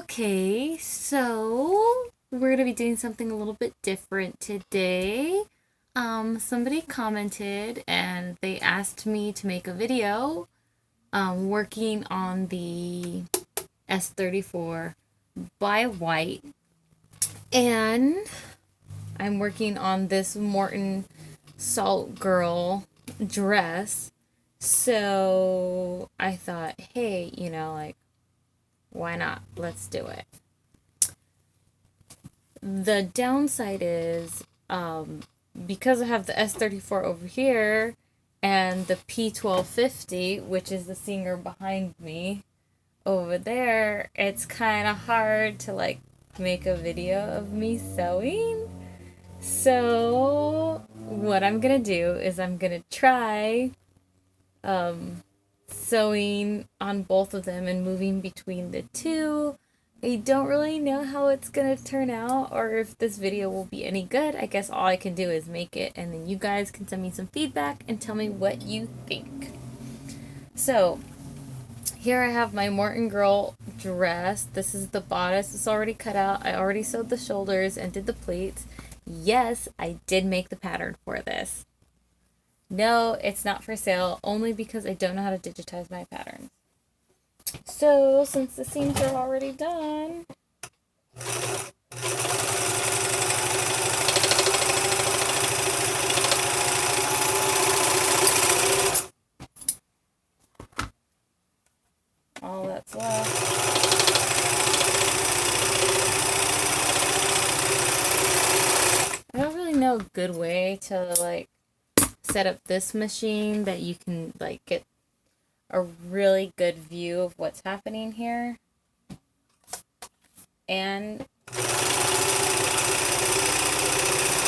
Okay, so we're gonna be doing something a little bit different today. Somebody commented and they asked me to make a video working on the S34 by White, and I'm working on this Morton Salt Girl dress. So I thought, hey, why not? Let's do it. The downside is because I have the S34 over here and the P1250, which is the singer behind me over there, it's kind of hard to make a video of me sewing. So what I'm gonna do is I'm gonna try sewing on both of them and moving between the two. I don't really know how it's gonna turn out or if this video will be any good. I guess all I can do is make it, and then you guys can send me some feedback and tell me what you think. So here I have my Morton Girl dress. This is the bodice. It's already cut out. I already sewed the shoulders and did the pleats. Yes, I did make the pattern for this. No, it's not for sale, only because I don't know how to digitize my patterns. So, since the seams are already done, all that's left. I don't really know a good way to set up this machine that you can get a really good view of what's happening here. And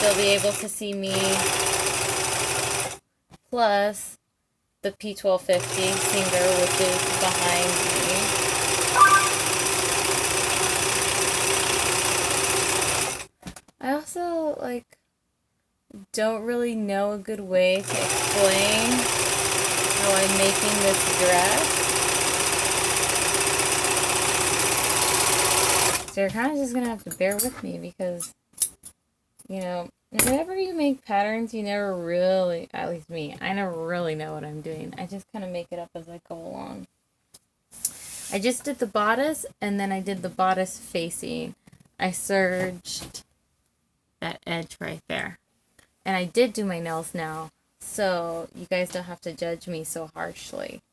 you'll be able to see me plus the P1250 singer, which is behind me. I also don't really know a good way to explain how I'm making this dress. So you're kind of just gonna have to bear with me because, whenever you make patterns, you never really, at least me, I never really know what I'm doing. I just kind of make it up as I go along. I just did the bodice, and then I did the bodice facing. I serged that edge right there. And I did do my nails now, so you guys don't have to judge me so harshly.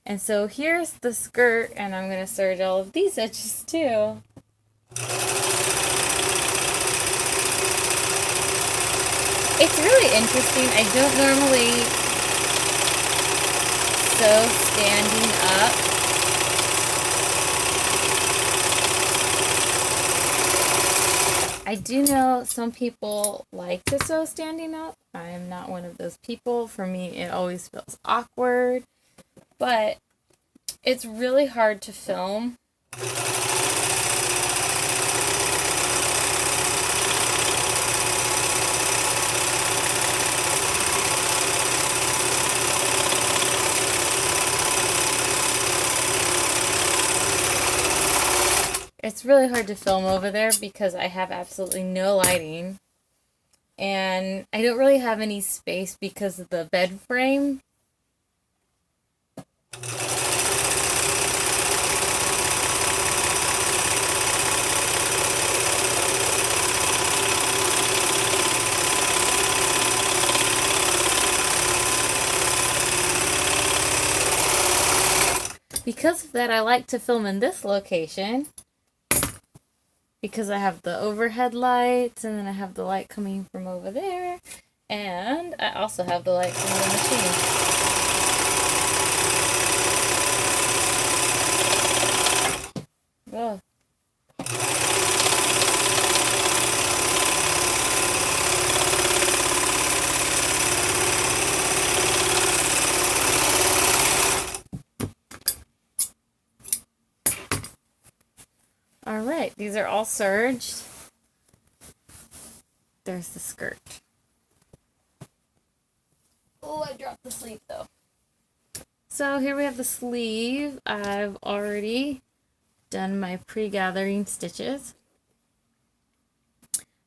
And so here's the skirt, and I'm going to serge all of these edges too. It's really interesting. I don't normally sew standing up. I do know some people like to sew standing up. I am not one of those people. For me, it always feels awkward. But it's really hard to film. It's really hard to film over there because I have absolutely no lighting. And I don't really have any space because of the bed frame. Because of that, I like to film in this location because I have the overhead lights, and then I have the light coming from over there, and I also have the light from the machine. Ugh. Alright, these are all serged. There's the skirt. Oh, I dropped the sleeve though. So here we have the sleeve. I've already done my pre-gathering stitches.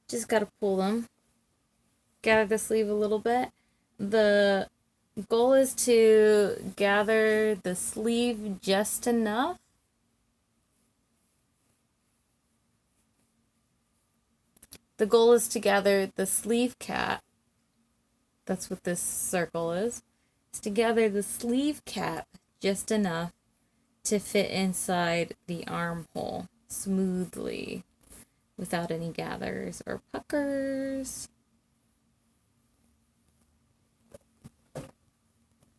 Just got to pull them, gather the sleeve a little bit. The goal is to gather the sleeve just enough the goal is to gather the sleeve cap. That's what this circle is to gather the sleeve cap just enough to fit inside the armhole smoothly without any gathers or puckers.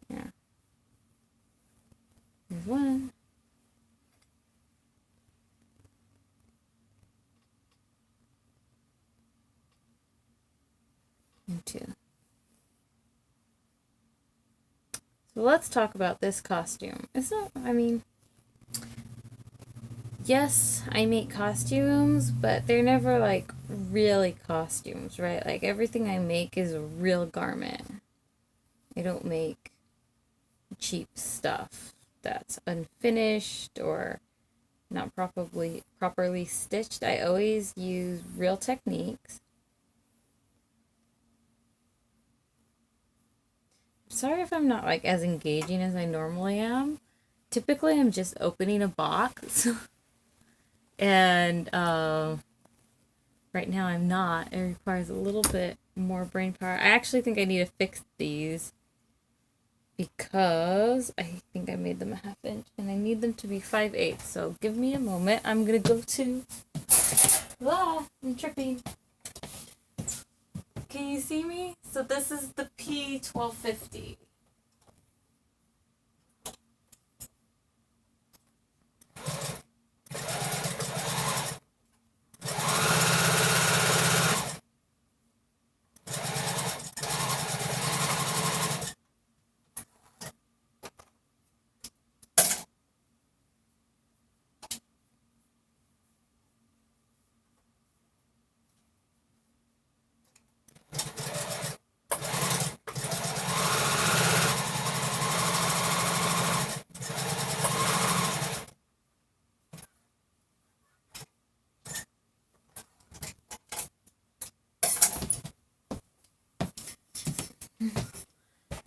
Yeah. There's one. And two. So let's talk about this costume. Yes, I make costumes, but they're never like really costumes, right? Like everything I make is a real garment. I don't make cheap stuff that's unfinished or not properly stitched. I always use real techniques. Sorry if I'm not like as engaging as I normally am. Typically I'm just opening a box. And right now I'm not. It requires a little bit more brain power. I actually think I need to fix these because I think I made them a 1/2 inch and I need them to be 5/8. So give me a moment. I'm gonna go to I'm tripping. Can you see me? So this is the P1250.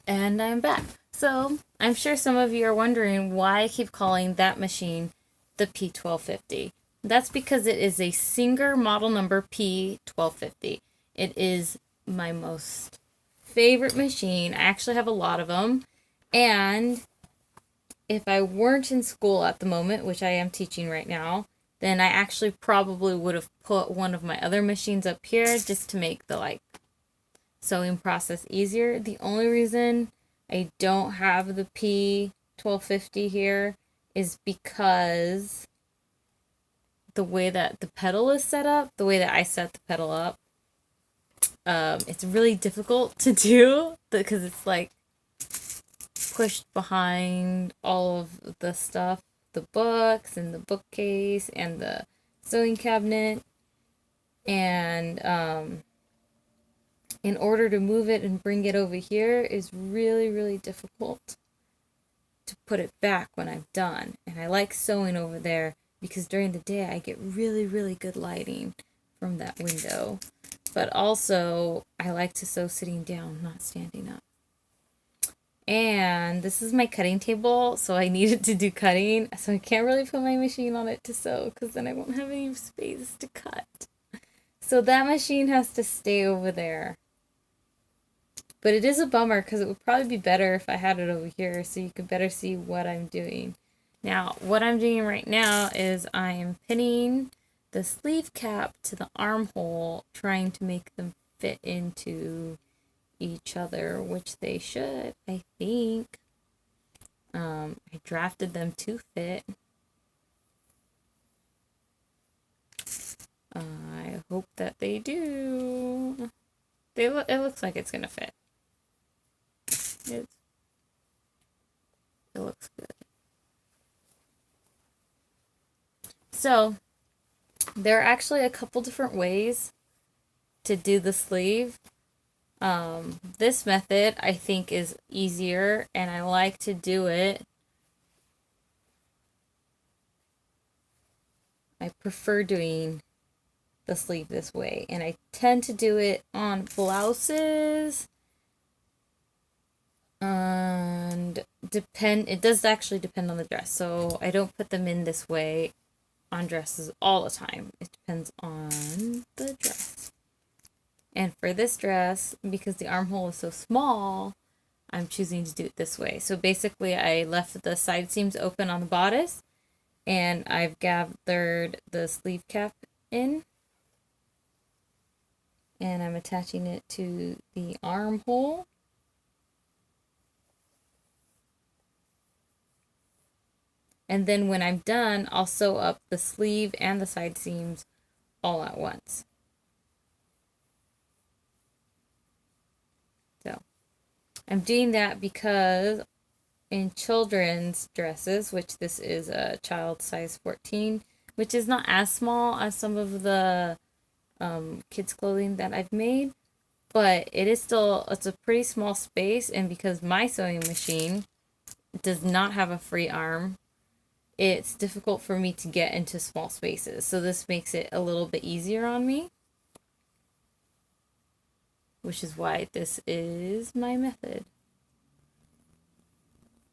And I'm back. So I'm sure some of you are wondering why I keep calling that machine the P1250. That's because it is a Singer model number P1250. It is my most favorite machine. I actually have a lot of them. And if I weren't in school at the moment, which I am teaching right now, then I actually probably would have put one of my other machines up here just to make the sewing process easier. The only reason I don't have the P1250 here is because the way that the pedal is set up, the way that I set the pedal up, it's really difficult to do because it's like pushed behind all of the stuff, the books and the bookcase and the sewing cabinet, and in order to move it and bring it over here is really, really difficult to put it back when I'm done. And I like sewing over there because during the day I get really, really good lighting from that window. But also, I like to sew sitting down, not standing up. And this is my cutting table, so I needed to do cutting. So I can't really put my machine on it to sew because then I won't have any space to cut. So that machine has to stay over there. But it is a bummer because it would probably be better if I had it over here so you could better see what I'm doing. Now, what I'm doing right now is I'm pinning the sleeve cap to the armhole, trying to make them fit into each other, which they should, I think. I drafted them to fit. I hope that they do. It looks like it's gonna fit. It looks good. So, there are actually a couple different ways to do the sleeve. This method I think is easier, and I like to do it I prefer doing the sleeve this way, and I tend to do it on blouses. And it does actually depend on the dress. So I don't put them in this way on dresses all the time. It depends on the dress. And for this dress, because the armhole is so small, I'm choosing to do it this way. So basically I left the side seams open on the bodice, and I've gathered the sleeve cap in, and I'm attaching it to the armhole. And then when I'm done, I'll sew up the sleeve and the side seams all at once. So I'm doing that because in children's dresses, which this is a child size 14, which is not as small as some of the kids clothing that I've made, but it's a pretty small space, and because my sewing machine does not have a free arm, it's difficult for me to get into small spaces. So this makes it a little bit easier on me, which is why this is my method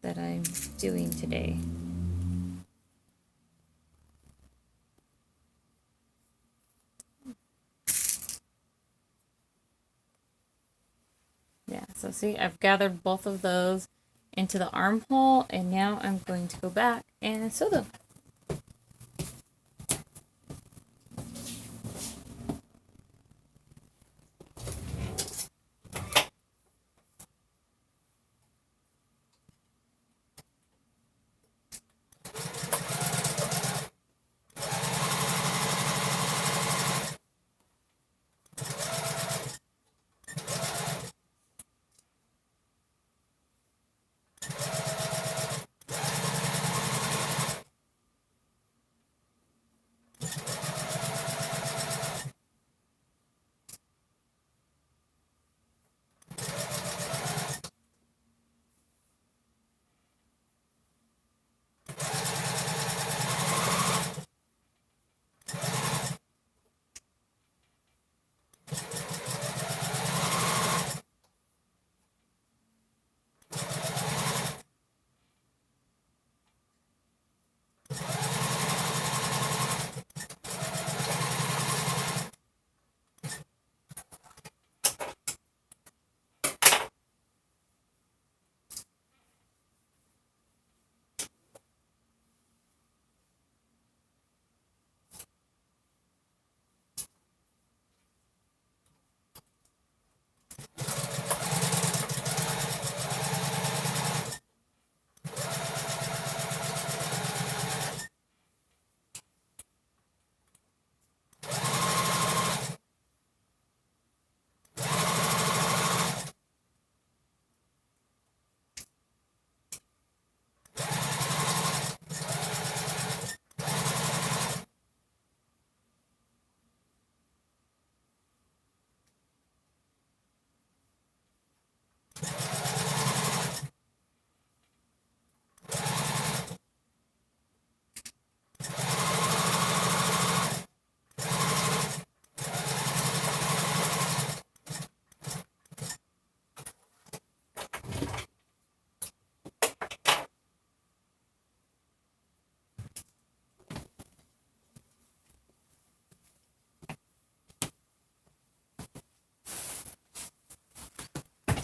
that I'm doing today. Yeah, so see, I've gathered both of those into the armhole, and now I'm going to go back and sew them.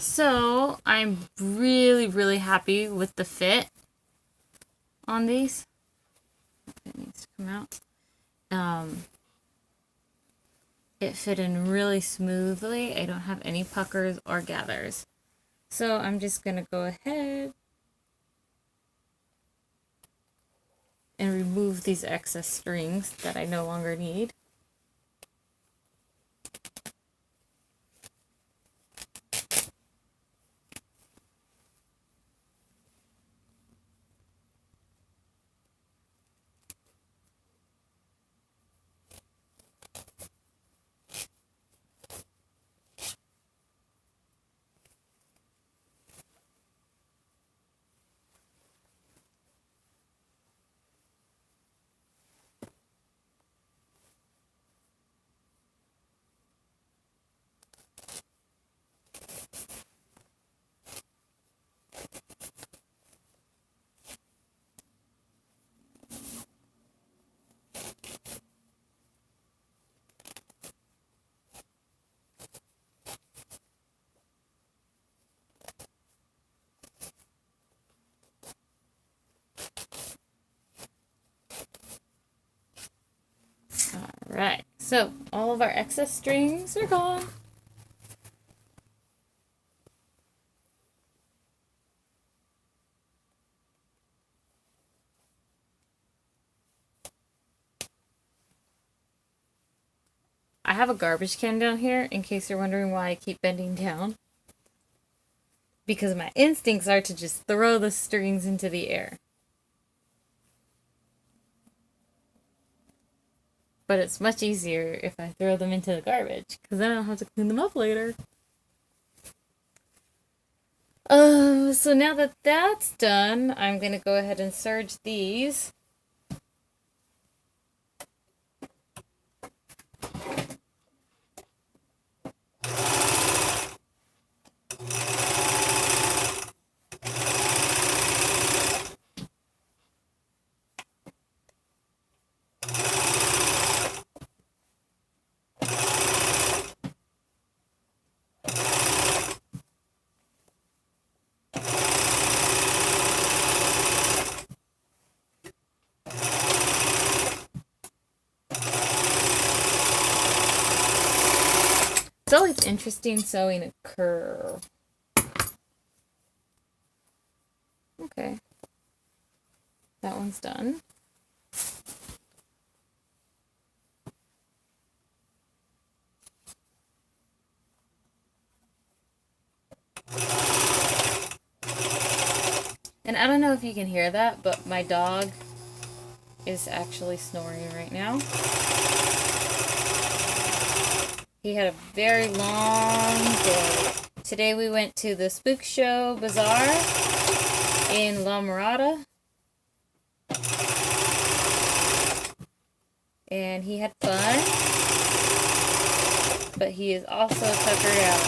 So I'm really, really happy with the fit on these. It needs to come out. It fit in really smoothly. I don't have any puckers or gathers. So I'm just going to go ahead and remove these excess strings that I no longer need. So, all of our excess strings are gone. I have a garbage can down here in case you're wondering why I keep bending down. Because my instincts are to just throw the strings into the air. But it's much easier if I throw them into the garbage, because then I don't have to clean them up later. So now that that's done, I'm going to go ahead and serge these. It's always interesting sewing a curve. Okay. That one's done. And I don't know if you can hear that, but my dog is actually snoring right now. He had a very long day. Today we went to the Spook Show Bazaar in La Mirada. And he had fun. But he is also tuckered out.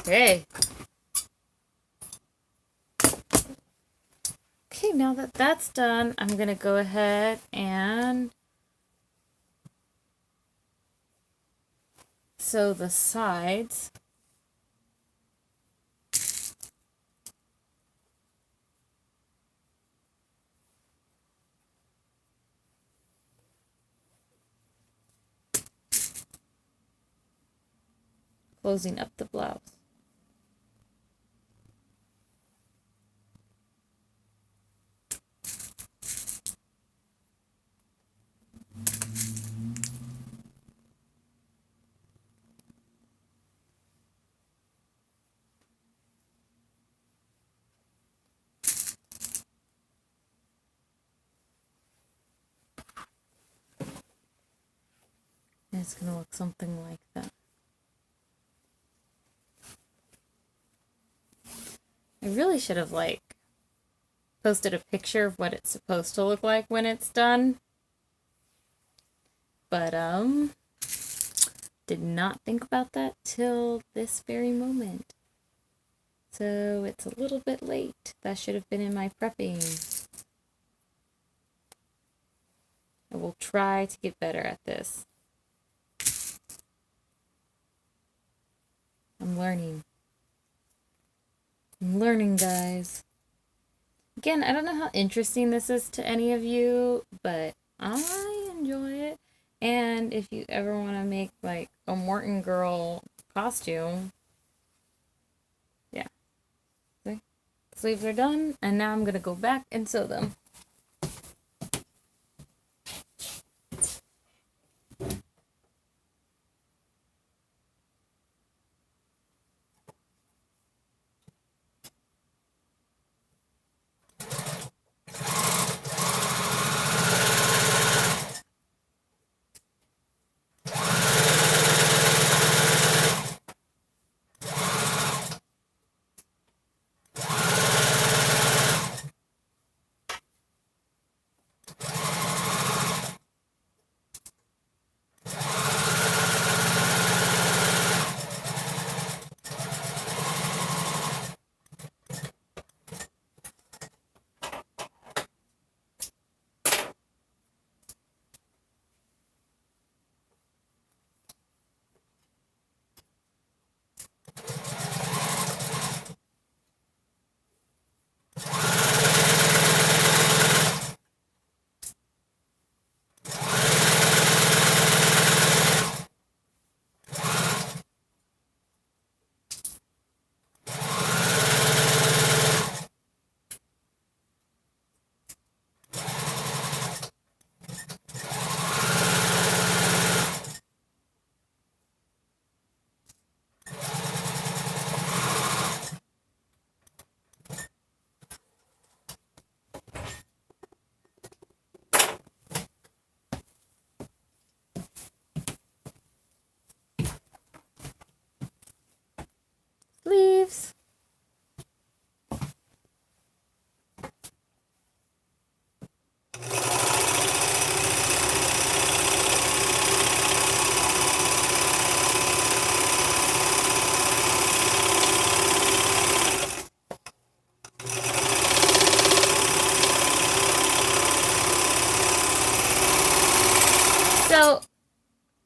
Hey. Okay, now that that's done, I'm going to go ahead and sew the sides. Closing up the blouse. And it's going to look something like that. I really should have, posted a picture of what it's supposed to look like when it's done. But, did not think about that till this very moment. So, it's a little bit late. That should have been in my prepping. I will try to get better at this. I'm learning. I'm learning, guys. Again, I don't know how interesting this is to any of you, but I enjoy it. And if you ever want to make, a Morton girl costume, yeah. See? Sleeves are done, and now I'm going to go back and sew them.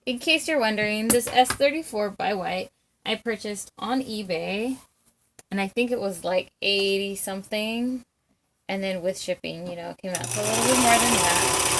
in case you're wondering, this S34 by White I purchased on eBay, and I think it was like 80 something, and then with shipping, you know, it came out to a little bit more than that.